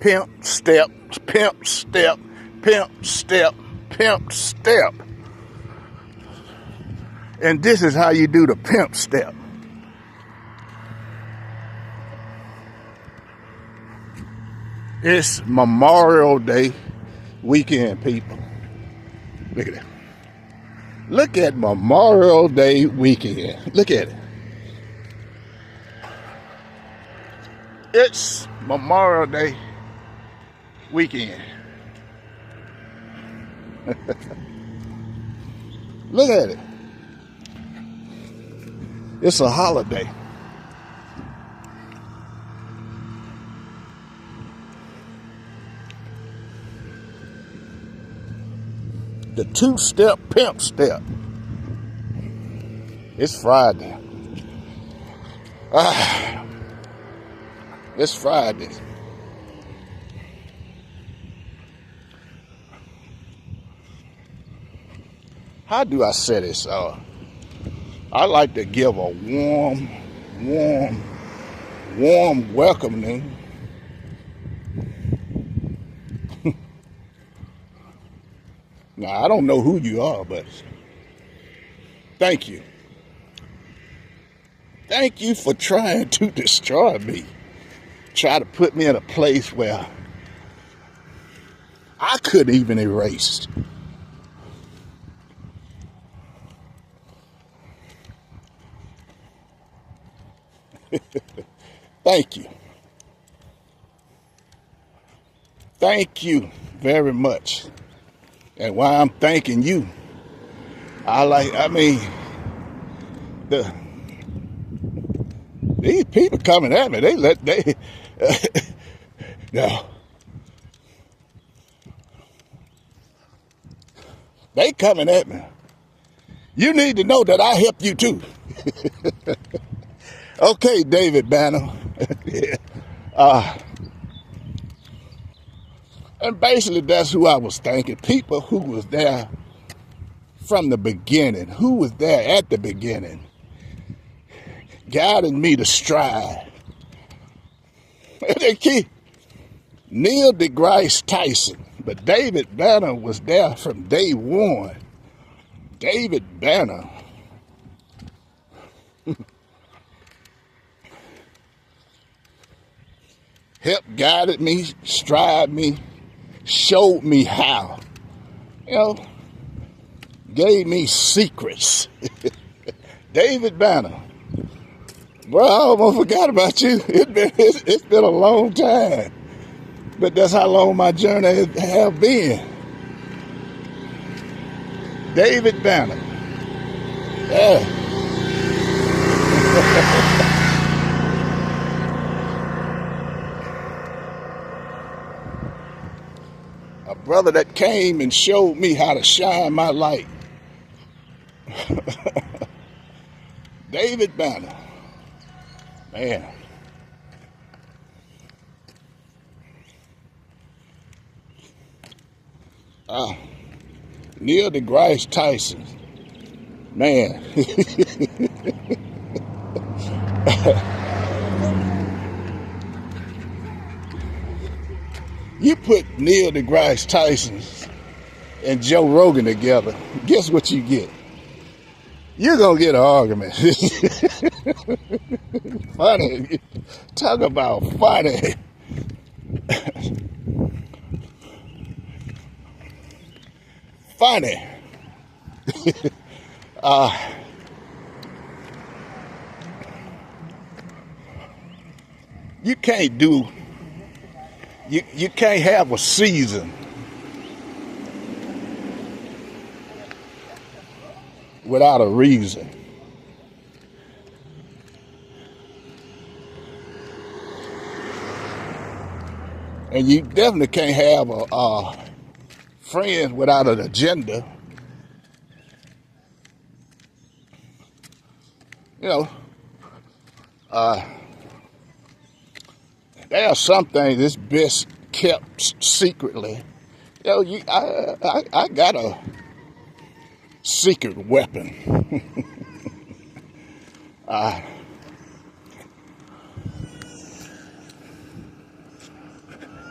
pimp, step, pimp, step, pimp, step, pimp, step. And this is how you do the pimp step. It's Memorial Day weekend, people. Look at that. Look at Memorial Day weekend. Look at it. It's Memorial Day weekend. Look at it. It's a holiday. The two-step pimp step. It's Friday. It's Friday. How do I say this? I like to give a warm welcoming Now, I don't know who you are, but thank you. Thank you for trying to destroy me. Try to put me in a place where I couldn't even erase. Thank you. Thank you very much. And while I'm thanking you, these people coming at me, no. They coming at me. You need to know that I help you too. Okay, David Banner. And basically that's who I was thanking. People who was there from the beginning, who was there at the beginning, guiding me to stride. They keep Neil deGrasse Tyson, but David Banner was there from day one. David Banner. Helped guided me, stride me, showed me how. Gave me secrets. David Banner. Bro, I almost forgot about you. It's been a long time. But that's how long my journey have been. David Banner. Yeah. A brother that came and showed me how to shine my light. David Banner. Man. Neil deGrasse Tyson. Man. You put Neil deGrasse Tyson and Joe Rogan together, guess what you get? You're going to get an argument. Funny. Talk about funny. Funny. You can't do, you can't have a season without a reason. And you definitely can't have a friend without an agenda. There are some things that's best kept secretly. I got a secret weapon.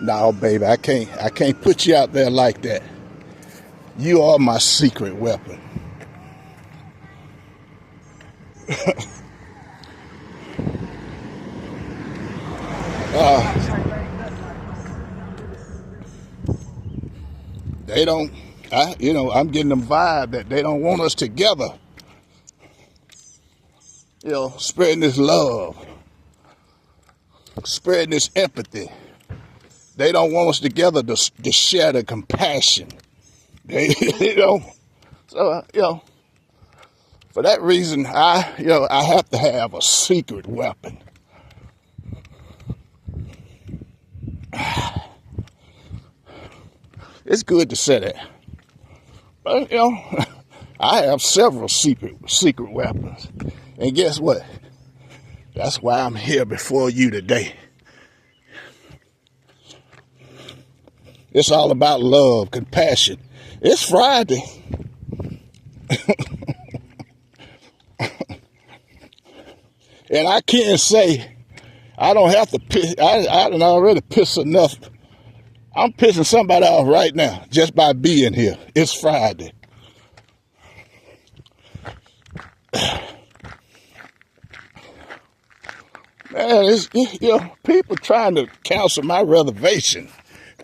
No, baby, I can't put you out there like that. You are my secret weapon. They don't, I'm getting them vibe that they don't want us together. Spreading this love, spreading this empathy. They don't want us together to share the compassion. They, so, for that reason, I have to have a secret weapon. It's good to say that. But, I have several secret weapons. And guess what? That's why I'm here before you today. It's all about love, compassion. It's Friday. And I can't say I don't have to piss. I done already pissed enough. I'm pissing somebody off right now just by being here. It's Friday. Man, people trying to cancel my reservation.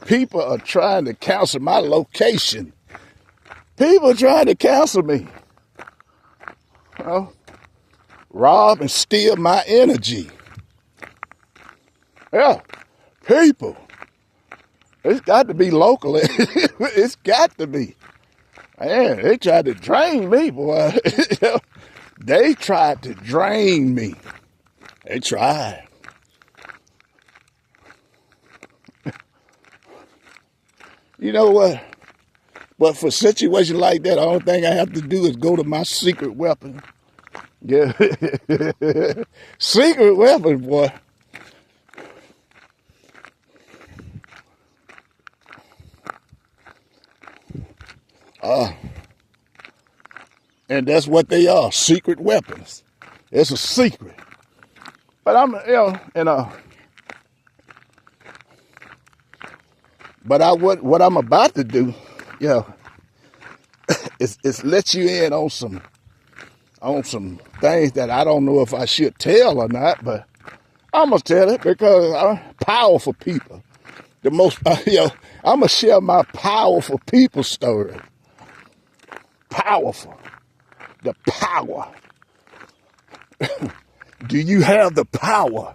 People are trying to cancel my location. People are trying to cancel me. Rob and steal my energy. Yeah, people. It's got to be local. It's got to be. Man, they tried to drain me, boy. They tried to drain me. They tried. You know what? But for a situation like that, the only thing I have to do is go to my secret weapon. Yeah. Secret weapon, boy. And that's what they are, secret weapons. It's a secret. But what I'm about to do, is let you in on some things that I don't know if I should tell or not, but I'm gonna tell it because I'm powerful people. The most, I'm gonna share my powerful people story. Powerful, the power. Do you have the power?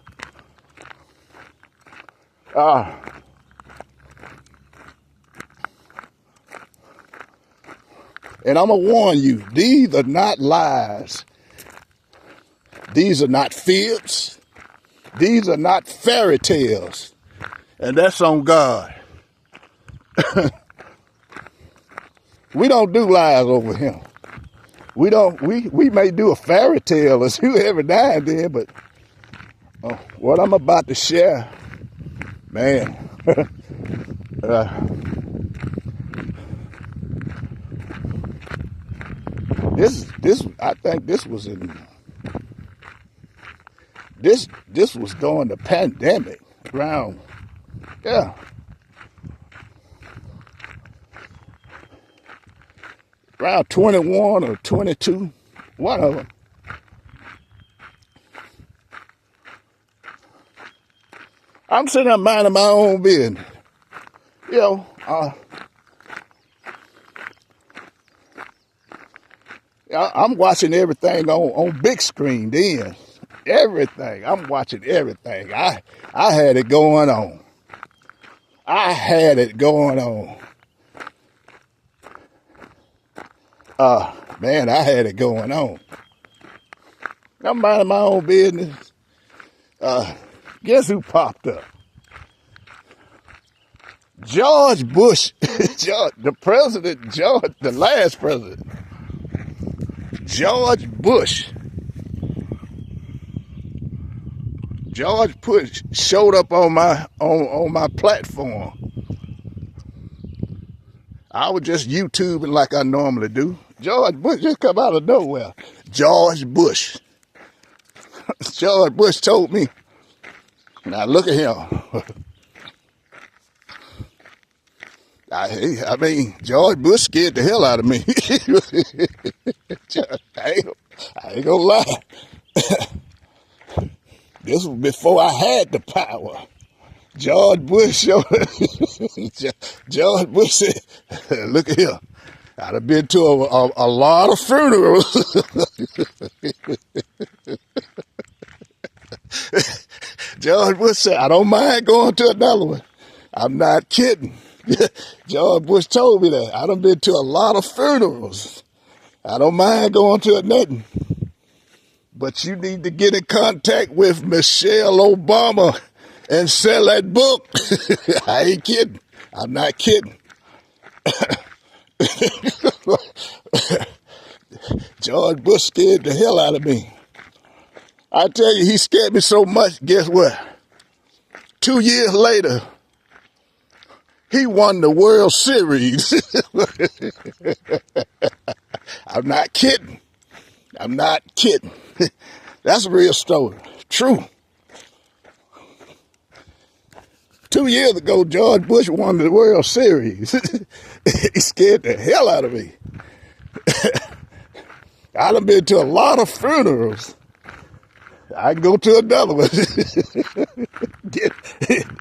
And I'm going to warn you, these are not lies. These are not fibs. These are not fairy tales. And that's on God. We don't do lies over here. We don't. We may do a fairy tale or two every now and then, but what I'm about to share, man. This I think this was in this was during the pandemic around, around 21 or 22, one of them. I'm sitting there minding my own business. I'm watching everything on big screen then. Everything. I'm watching everything. I had it going on. I had it going on. Man, I had it going on. I'm minding my own business. Guess who popped up? George Bush, the last president. George Bush. George Bush showed up on my platform. I was just YouTubing like I normally do. George Bush just come out of nowhere. George Bush. George Bush told me. Now look at him. I mean, George Bush scared the hell out of me. I ain't gonna lie. This was before I had the power. George Bush, George Bush said, look at here. I'd have been to a lot of funerals. George Bush said, I don't mind going to another one. I'm not kidding. George Bush told me that. I done been to a lot of funerals. I don't mind going to another. But you need to get in contact with Michelle Obama and sell that book. I ain't kidding. I'm not kidding. George Bush scared the hell out of me. I tell you, he scared me so much, guess what? 2 years later, he won the World Series. I'm not kidding. I'm not kidding. That's a real story. True. 2 years ago, George Bush won the World Series. He scared the hell out of me. I done been to a lot of funerals. I can go to another one.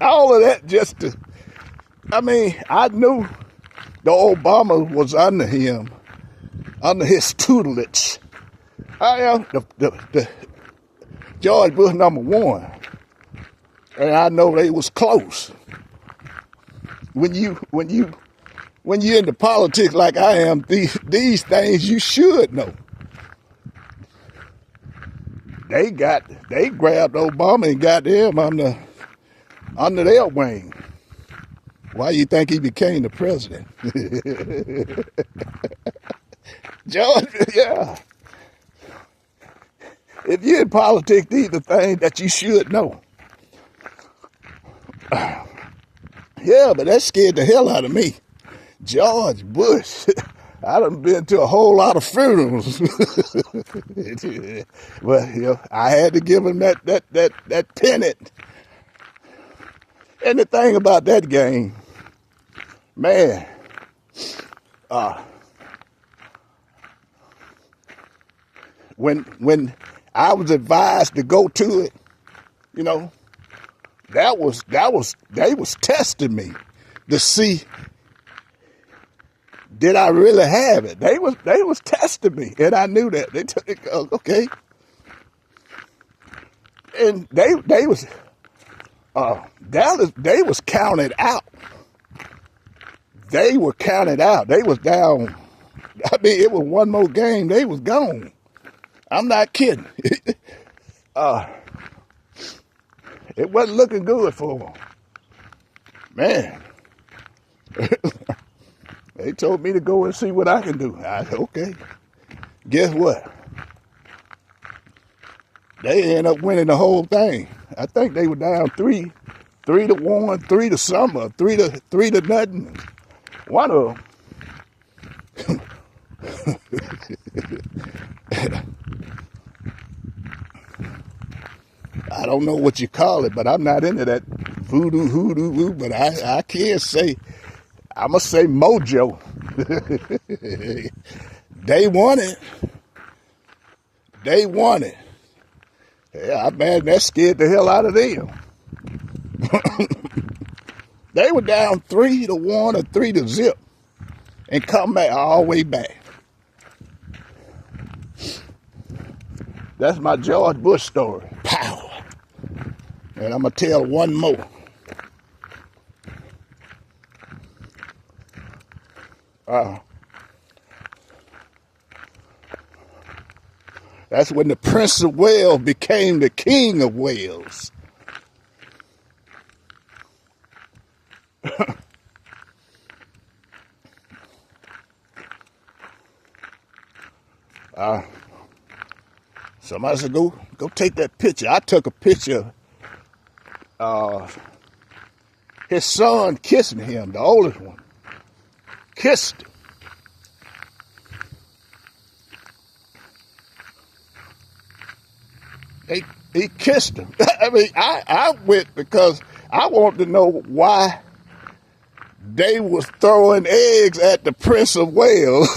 All of that just to, I mean, I knew the Obama was under him, under his tutelage. I am the George Bush #1. And I know they was close. When you into politics like I am, these things you should know. They grabbed Obama and got him under their wing. Why you think he became the president? George, yeah. If you're in politics, these are things that you should know. Yeah, but that scared the hell out of me. George Bush. I done been to a whole lot of funerals. But you know, I had to give him that pennant. And the thing about that game, man, when I was advised to go to it, you know, they was testing me to see did I really have it. They was testing me, and I knew that. They took it, okay, and they was Dallas. They was counted out. They were counted out. They was down. I mean, it was one more game. They was gone. I'm not kidding. It wasn't looking good for them. Man. They told me to go and see what I can do. I said, okay. Guess what? They ended up winning the whole thing. I think they were down 3-1, 3-something, 3-0. One of them. I don't know what you call it, but I'm not into that voodoo, but I can't say, I'm going to say mojo. They won it. They won it. Yeah, man, that scared the hell out of them. They were down 3-1 or 3-0 and come back all the way back. That's my George Bush story. Power. And I'm going to tell one more. That's when the Prince of Wales became the King of Wales. Somebody said, go take that picture. I took a picture of his son kissing him, the oldest one. Kissed him. He kissed him. I mean, I went because I wanted to know why They was throwing eggs at the Prince of Wales.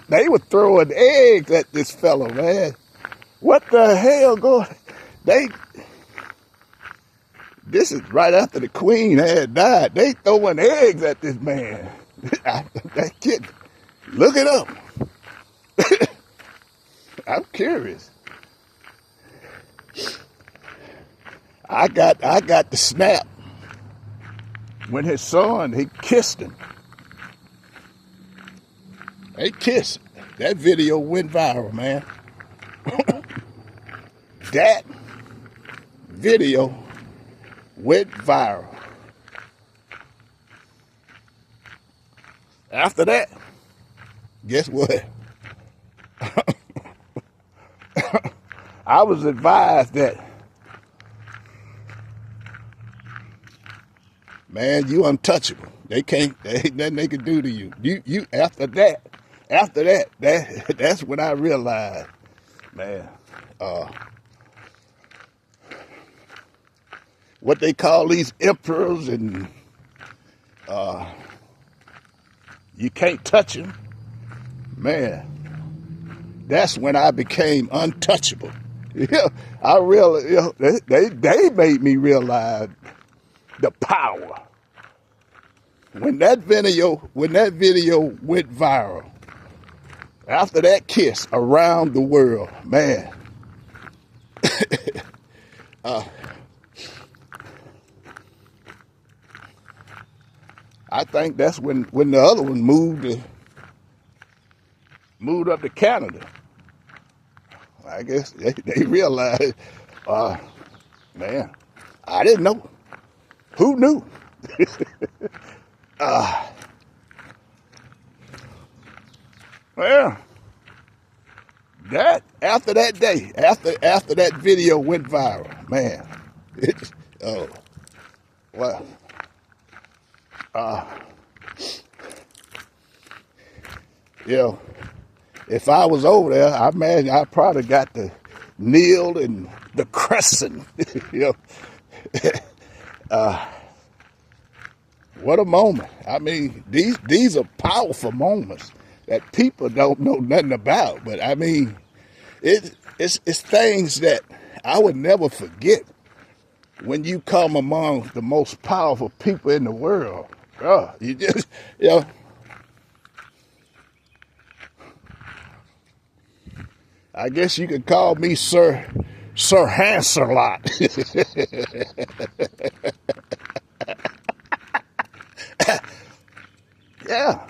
They were throwing eggs at this fellow, man. What the hell going? This is right after the Queen had died. They throwing eggs at this man. That kid, look it up. I'm curious. I got the snap when his son, he kissed him. They kissed. That video went viral, man. That video went viral. After that, guess what? I was advised that, man, you untouchable. They can't, there ain't nothing they can do to you. You after that, that's when I realized, man, what they call these emperors and you can't touch them, man. That's when I became untouchable. Yeah, I really, they made me realize the power. When that video went viral, after that kiss around the world, man, I think that's when the other one moved up to Canada. I guess they realized, man, I didn't know. Who knew? Well, that after that day, after that video went viral, man, well, if I was over there, I imagine I probably got the kneel and the crescent, What a moment. I mean, these are powerful moments that people don't know nothing about. But I mean, it's things that I would never forget when you come among the most powerful people in the world. You just, I guess you could call me Sir Hanselot. Yeah.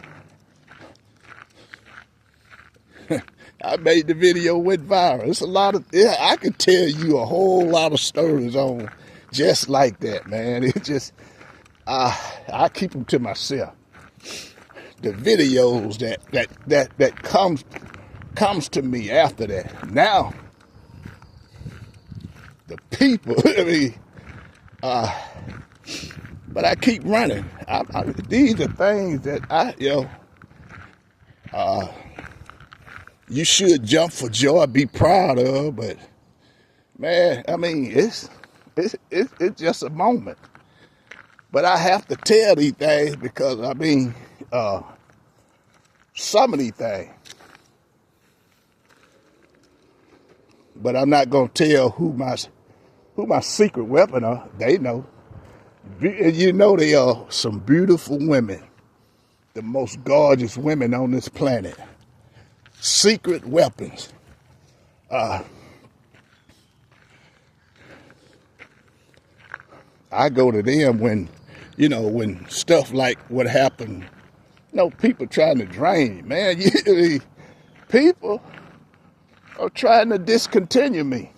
I made the video went viral. It's a lot of, I could tell you a whole lot of stories on just like that, man. It just, I keep them to myself. The videos that comes to me after that. Now, the people, I mean, but I keep running. These are things that you should jump for joy, be proud of. But man, I mean, it's just a moment. But I have to tell these things because I mean, some of these things. But I'm not gonna tell who my secret weapon are. They know. You know they are some beautiful women, the most gorgeous women on this planet. Secret weapons. I go to them when stuff like what happened, people trying to drain me, man. People are trying to discontinue me.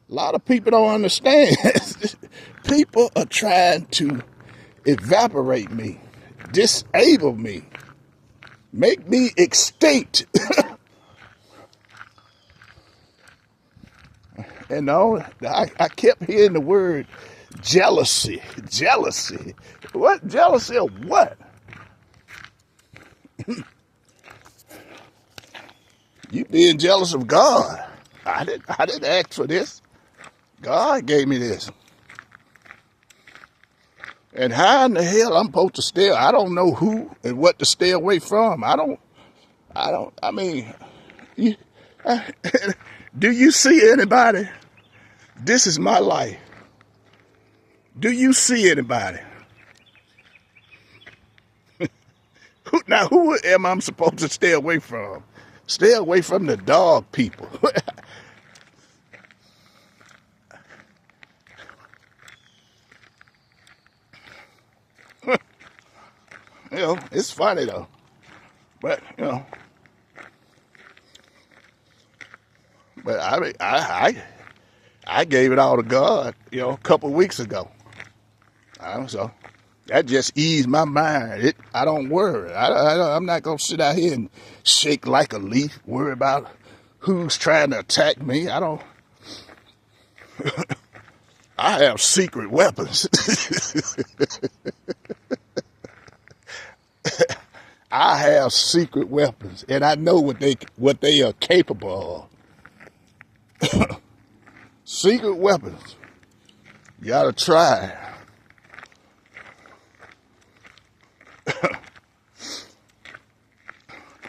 A lot of people don't understand. People are trying to evaporate me, disable me, make me extinct. And I kept hearing the word jealousy. Jealousy. What? Jealousy of what? You being jealous of God. I didn't ask for this. God gave me this. And how in the hell I'm supposed to stay? I don't know who and what to stay away from. I mean, you, do you see anybody? This is my life. Do you see anybody? Now, who am I supposed to stay away from? Stay away from the dog people. It's funny though. But but I gave it all to God, a couple of weeks ago. So that just eased my mind. I don't worry. I'm not gonna sit out here and shake like a leaf, worry about who's trying to attack me. I don't. I have secret weapons. I have secret weapons, and I know what they are capable of. Secret weapons. You gotta try.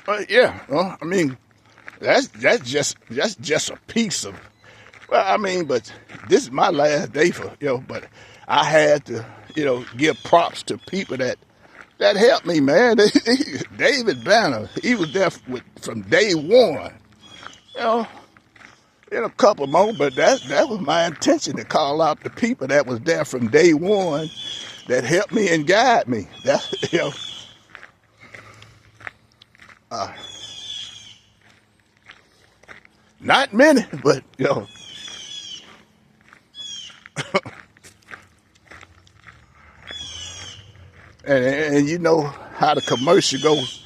But yeah, well, I mean, that's just a piece of. Well, I mean, but this is my last day for But I had to give props to people that helped me, man. David Banner, he was there from day one. In a couple more, but that was my intention, to call out the people that was there from day one that helped me and guide me. That not many, but and you know how the commercial goes.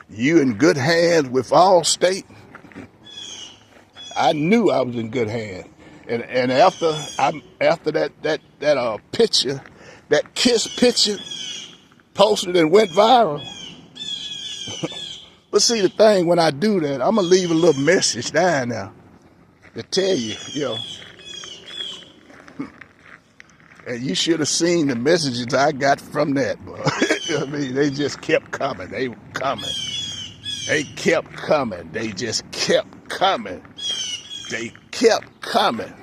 You in good hands with Allstate. I knew I was in good hands, and after that picture, that kiss picture, posted and went viral. But see, the thing, when I do that, I'm gonna leave a little message down there to tell you, and you should have seen the messages I got from that, bro. I mean, they just kept coming. They were coming. They kept coming. They just kept coming. They kept coming.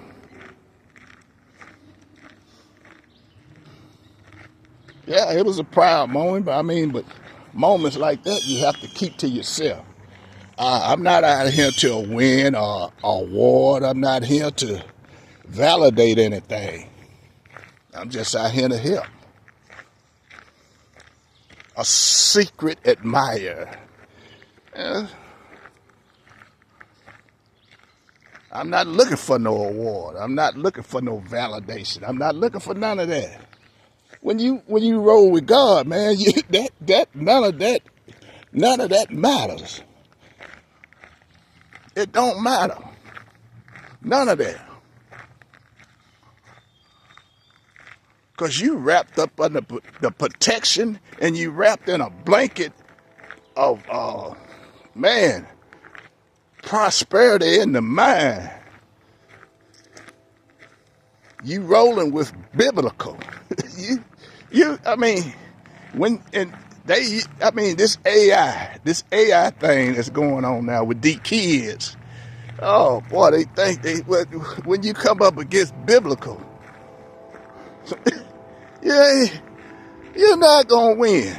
Yeah, it was a proud moment, but moments like that you have to keep to yourself. I'm not out here to win or award. I'm not here to validate anything. I'm just out here to help. A secret admirer. Yeah. I'm not looking for no award. I'm not looking for no validation. I'm not looking for none of that. When you roll with God, man, none of that matters. It don't matter. None of that. Because you wrapped up under the protection, and you wrapped in a blanket of prosperity in the mind. You rolling with biblical. This AI thing that's going on now with these kids. Oh boy, they think when you come up against biblical, you're not gonna win.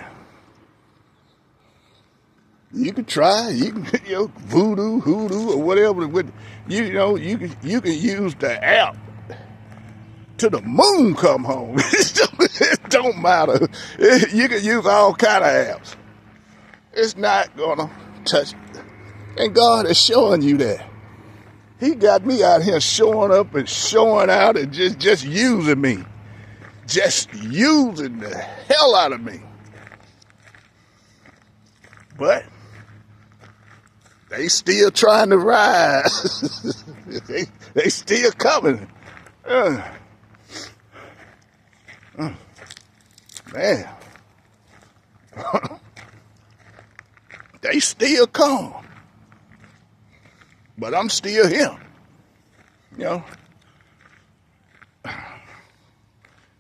You can try, voodoo, hoodoo, or whatever. You can use the app till the moon come home. It don't matter. You can use all kind of apps. It's not gonna touch it. And God is showing you that. He got me out here showing up and showing out and just using me. Just using the hell out of me. But they still trying to rise. they still coming. Man. They still come. But I'm still here.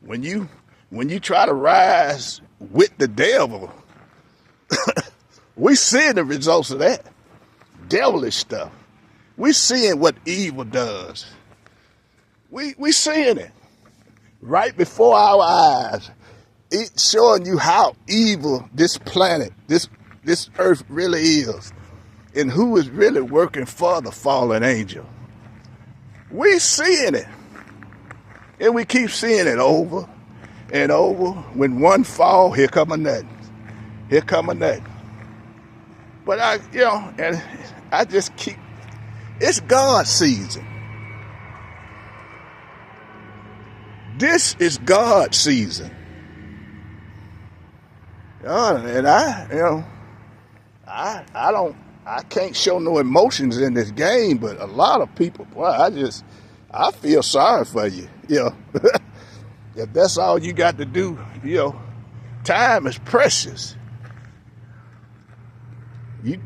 When when you try to rise with the devil, we seeing the results of that devilish stuff. We seeing what evil does. We seeing it right before our eyes. It's showing you how evil this planet, this earth really is, and who is really working for the fallen angel. We seeing it, and we keep seeing it over and over. When one fall, here come another. Here come another. But and I just keep. It's God's season. This is God's season. And I can't show no emotions in this game, but a lot of people, boy, I feel sorry for you. If that's all you got to do, time is precious. You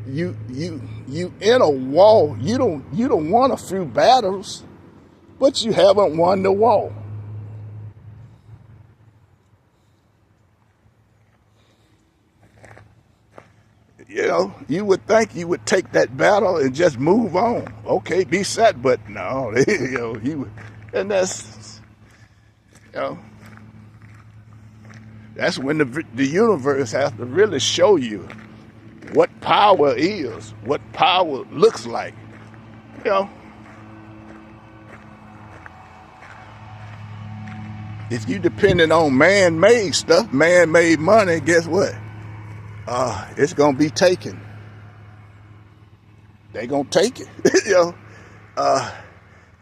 in a war. You don't won a few battles, but you haven't won the war. You would think you would take that battle and just move on. Okay, be set, but no, and that's when the universe has to really show you what power is, what power looks like. If you depending on man-made stuff, man-made money, guess what? It's gonna be taken. They gonna take it.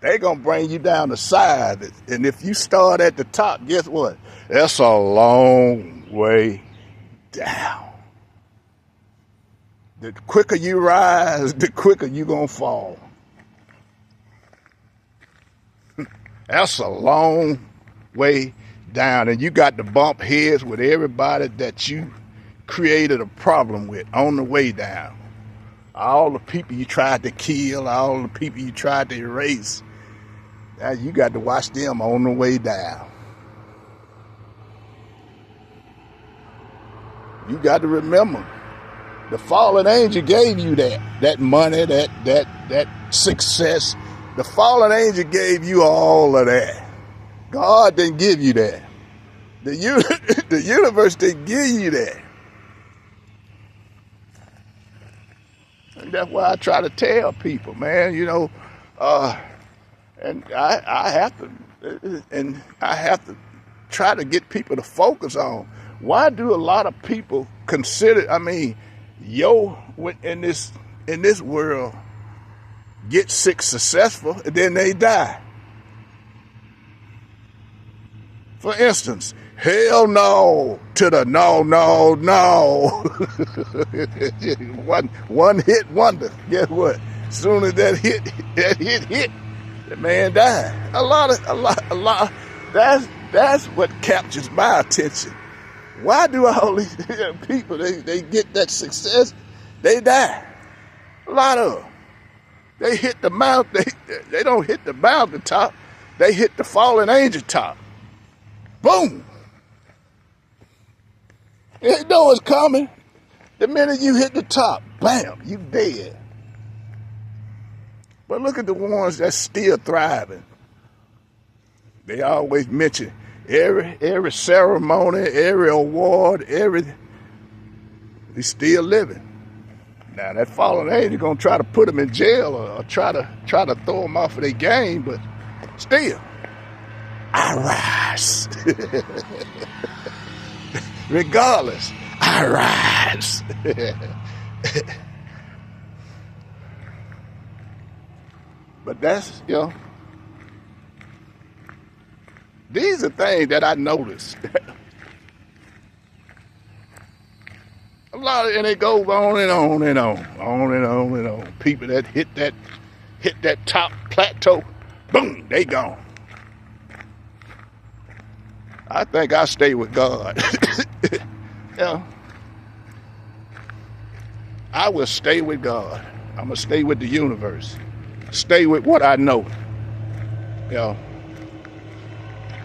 They gonna bring you down the side, and if you start at the top, guess what? That's a long way down. The quicker you rise, the quicker you gonna fall. That's a long way down, and you got to bump heads with everybody that you created a problem with on the way down. All the people you tried to kill, all the people you tried to erase, now you got to watch them on the way down. You got to remember, the fallen angel gave you that money, that success. The fallen angel gave you all of that. God didn't give you that. The universe didn't give you that. And that's why I try to tell people, man, and I have to try to get people to focus on, why do a lot of people consider, in this world, get sick successful and then they die? For instance, hell no to the no. one hit wonder. Guess what? As soon as that hit, the man died. A lot. That's what captures my attention. Why do all these people, they get that success, they die? A lot of them. They hit the mountain. They don't hit the mountain top. They hit the fallen angel top. Boom. You know it's coming. The minute you hit the top, bam, you dead. But look at the ones that's still thriving. They always mention every ceremony, every award, they still living. Now that fallen angel gonna try to put them in jail or try to throw them off of their game, but still, I rise. Regardless, I rise. But that's, these are things that I noticed. A lot of, and it goes on and on and on, on and on and on. People that hit that top plateau, boom, they gone. I think I stay with God. I will stay with God. I'm gonna stay with the universe. Stay with what I know.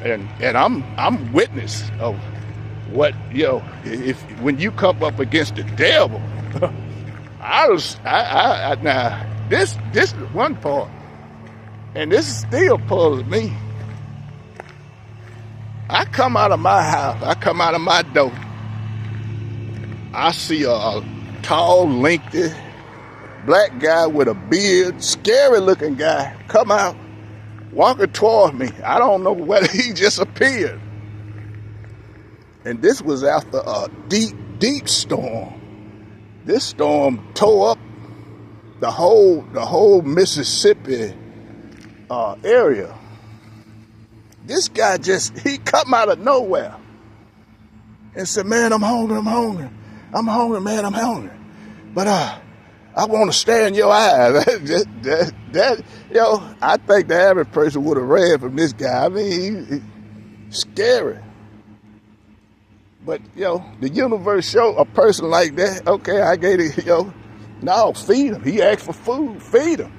And I'm witness of what, if when you come up against the devil. Now this is one part, and this is still puzzling me. I come out of my house, I come out of my door, I see a tall, lengthy black guy with a beard, scary looking guy, come out walking towards me. I don't know whether he just appeared. And this was after a deep storm. This storm tore up the whole Mississippi area. This guy he come out of nowhere and said, "Man, I'm hungry, man, I'm hungry. But I want to stare in your eyes." I think the average person would have ran from this guy. I mean, he's scary. But, the universe show a person like that, okay, I gave it, no, feed him. He asked for food, feed him.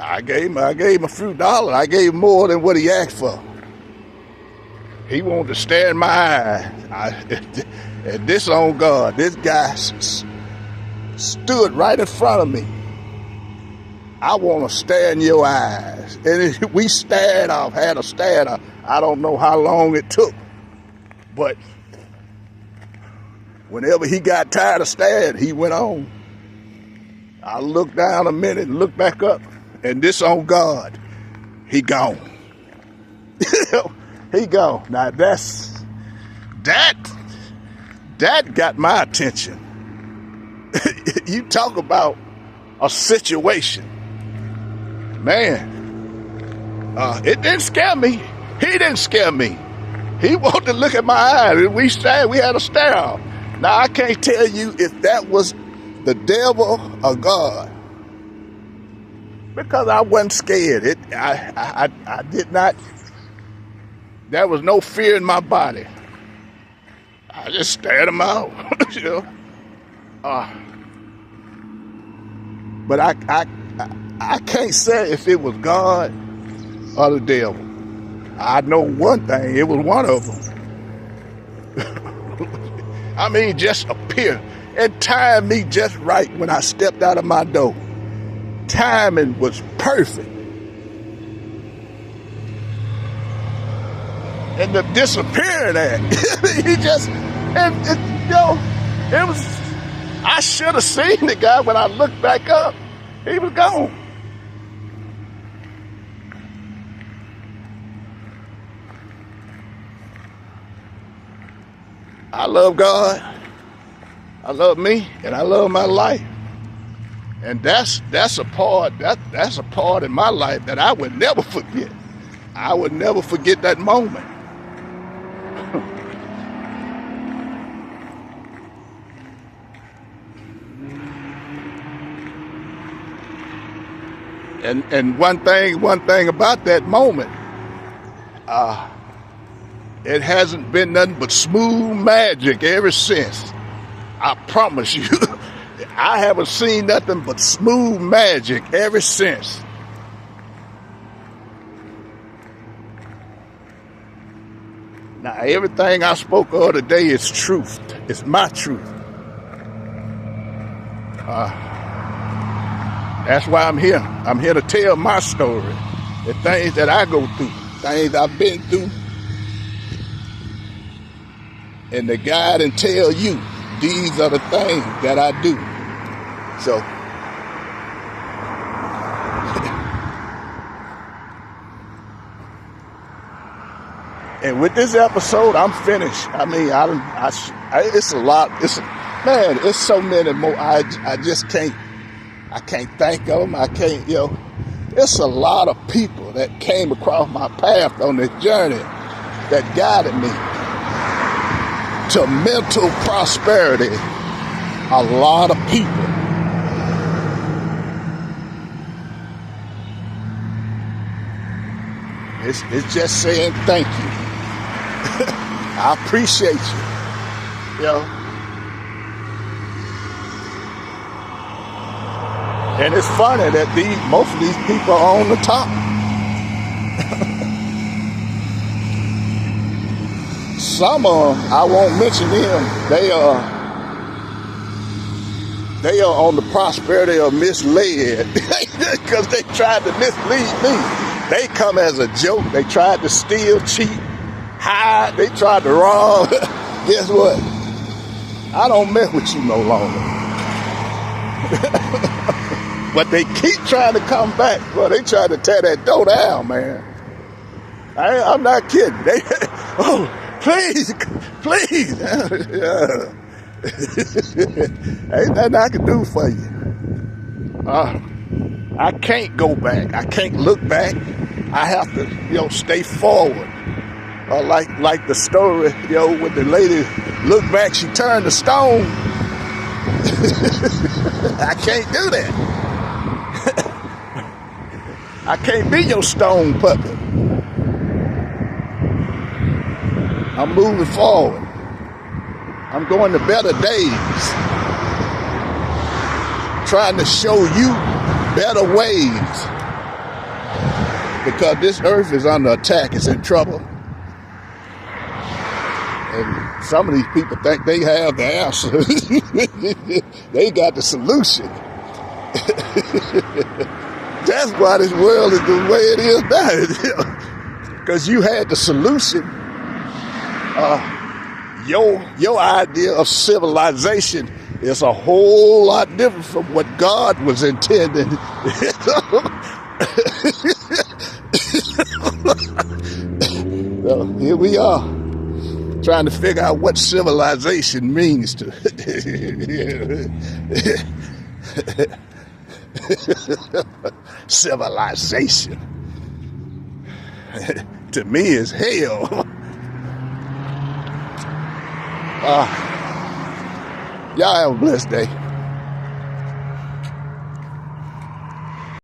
I gave him a few dollars. I gave him more than what he asked for. He wanted to stare in my eyes. And this on God, this guy stood right in front of me. I want to stare in your eyes. And we stared off, had a stare off. I don't know how long it took, but whenever he got tired of staring, he went on. I looked down a minute and looked back up, and this on God, he gone. He gone. Now that got my attention. You talk about a situation. Man, it didn't scare me. He didn't scare me. He wanted to look at my eyes, and we had a stare off. Now, I can't tell you if that was the devil or God, because I wasn't scared. I did not, there was no fear in my body. I just stared him out, But I can't say if it was God or the devil. I know one thing, it was one of them. I mean, just appear and timed me just right when I stepped out of my door. Timing was perfect. And the disappearing act, he just, it was, I should have seen the guy when I looked back up. He was gone. I love God, I love me, and I love my life. And that's a part in my life that I would never forget. I would never forget that moment. And one thing about that moment, it hasn't been nothing but smooth magic ever since. I promise you. I haven't seen nothing but smooth magic ever since. Now, everything I spoke of today is truth. It's my truth. That's why I'm here. I'm here to tell my story. The things that I go through, things I've been through, and to guide and tell you, these are the things that I do. So, and with this episode, I'm finished. I mean, it's a lot. It's so many more. I just can't. I can't thank them. I can't. It's a lot of people that came across my path on this journey that guided me to mental prosperity. A lot of people. It's just saying thank you. I appreciate you. And it's funny that most of these people are on the top. some I won't mention them. They are on the prosperity of misled because they tried to mislead me. They come as a joke. They tried to steal, cheat, hide. They tried to rob. Guess what? I don't mess with you no longer. But they keep trying to come back. Well, they trying to tear that door down, man. I'm not kidding. They, oh, please. Ain't nothing I can do for you. I can't go back. I can't look back. I have to, stay forward. Like the story, with the lady looked back, she turned to stone. I can't do that. I can't be your stone puppet. I'm moving forward. I'm going to better days. Trying to show you better ways. Because this earth is under attack. It's in trouble. And some of these people think they have the answer. They got the solution. That's why this world is the way it is now. Because you had the solution. Your idea of civilization is a whole lot different from what God was intending. So here we are, trying to figure out what civilization means to civilization. To me is hell. Y'all have a blessed day.